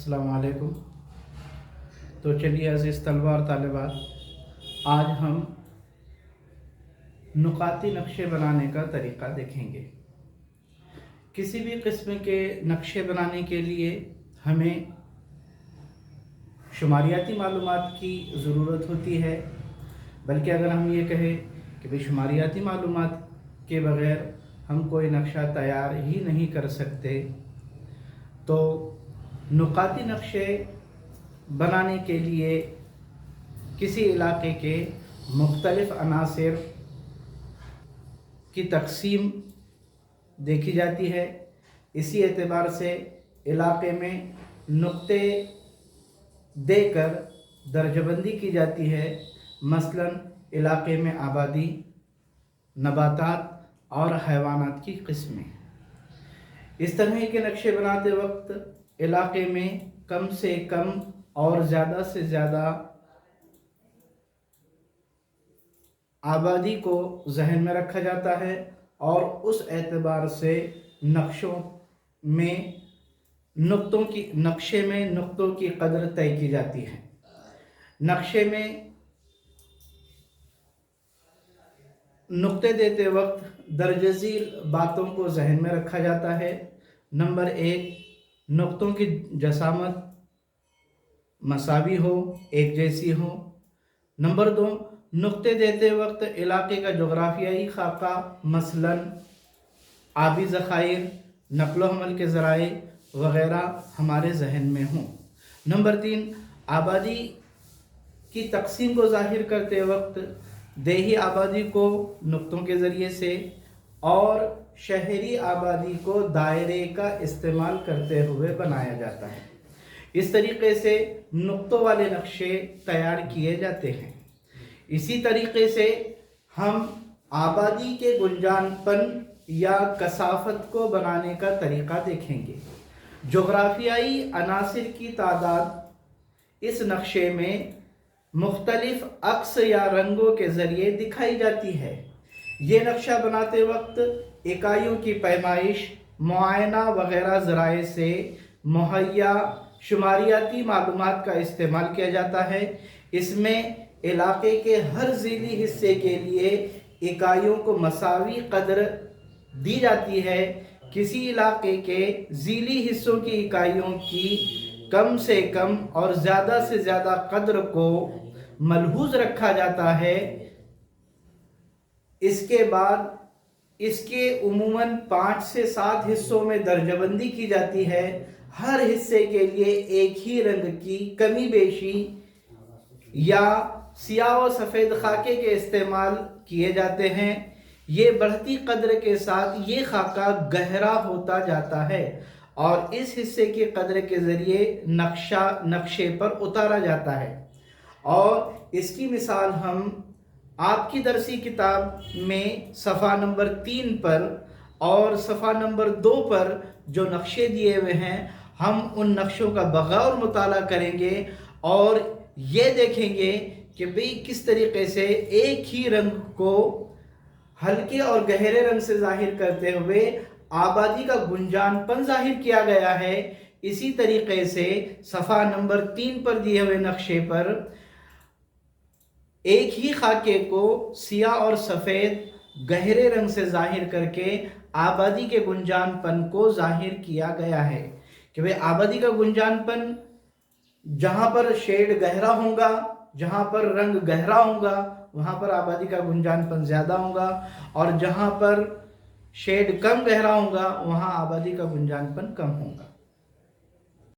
अस्सलाम वालेकुम। तो चलिए अज़ीज़ तलबा और तालिबात, आज हम नुकाती नक्शे बनाने का तरीक़ा देखेंगे। किसी भी किस्म के नक्शे बनाने के लिए हमें शुमारियाती मालूमात की ज़रूरत होती है, बल्कि अगर हम ये कहें कि भाई शुमारियाती मालूमात के बग़ैर हम कोई नक्शा तैयार ही नहीं कर सकते, तो नुकाती नक्शे बनाने के लिए किसी इलाके के मुख्तलिफ़ अनासिर की तक़सीम देखी जाती है। इसी एतबार से इलाके में नुक्ते देकर दर्जबंदी की जाती है। मसलन इलाके में आबादी, नबातात और हैवानात की किस्में। इस तरह के नक्शे बनाते वक्त इलाके में कम से कम और ज़्यादा से ज़्यादा आबादी को जहन में रखा जाता है और उस एतबार से नक्शे में नुक्तों की कदर तय की जाती है। नक्शे में नुक्ते देते वक्त दरजज़ील बातों को जहन में रखा जाता है। नंबर 1, नुक्तों की जसामत मसावी हो, एक जैसी हो। नंबर 2, नुक्ते देते वक्त इलाके का जोग्राफियाई खाका, मसलन आबी ज़खायर, नक़्ल व हमल के ज़राए वग़ैरह हमारे जहन में हों। नंबर 3, आबादी की तक़सीम को ज़ाहिर करते वक्त देही आबादी को नुक्तों के ज़रिए से और शहरी आबादी को दायरे का इस्तेमाल करते हुए बनाया जाता है। इस तरीक़े से नुक्तों वाले नक्शे तैयार किए जाते हैं। इसी तरीक़े से हम आबादी के गुंजानपन या कसाफत को बनाने का तरीक़ा देखेंगे। जोग्राफियाई अनासिर की तादाद इस नक्शे में मुख्तलिफ अक्स या रंगों के ज़रिए दिखाई जाती है। ये नक्शा बनाते वक्त इकाइयों की पैमाइश, मुआयना वग़ैरह ज़राए से मुहैया शुमारियाती मालूमात का इस्तेमाल किया जाता है। इसमें इलाके के हर ज़ीली हिस्से के लिए इकाइयों को मसावी कदर दी जाती है। किसी इलाके के ज़ीली हिस्सों की इकाइयों की कम से कम और ज़्यादा से ज़्यादा कदर को मलहूज़ रखा जाता है। इसके बाद इसके उमूमन 5 से 7 हिस्सों में दर्जबंदी की जाती है। हर हिस्से के लिए एक ही रंग की कमी बेशी या सियाह व सफ़ेद खाके के इस्तेमाल किए जाते हैं। ये बढ़ती कदर के साथ ये खाका गहरा होता जाता है और इस हिस्से की कदर के ज़रिए नक्शे पर उतारा जाता है। और इसकी मिसाल हम आपकी दरसी किताब में सफ़ा नंबर 3 पर और सफ़ा नंबर 2 पर जो नक्शे दिए हुए हैं, हम उन नक्शों का बग़ौर मुताला करेंगे और ये देखेंगे कि भाई किस तरीक़े से एक ही रंग को हल्के और गहरे रंग से ज़ाहिर करते हुए आबादी का गुंजानपन ज़ाहिर किया गया है। इसी तरीक़े से सफ़ा नंबर 3 पर दिए हुए नक्शे पर एक ही खाके को सियाह और सफ़ेद गहरे रंग से ज़ाहिर करके आबादी के गुंजानपन को ज़ाहिर किया गया है कि भाई आबादी का गुंजानपन जहाँ पर शेड गहरा होगा, जहाँ पर रंग गहरा होगा, वहाँ पर आबादी का गुंजानपन ज़्यादा होगा और जहाँ पर शेड कम गहरा होगा वहाँ आबादी का गुंजानपन कम होगा।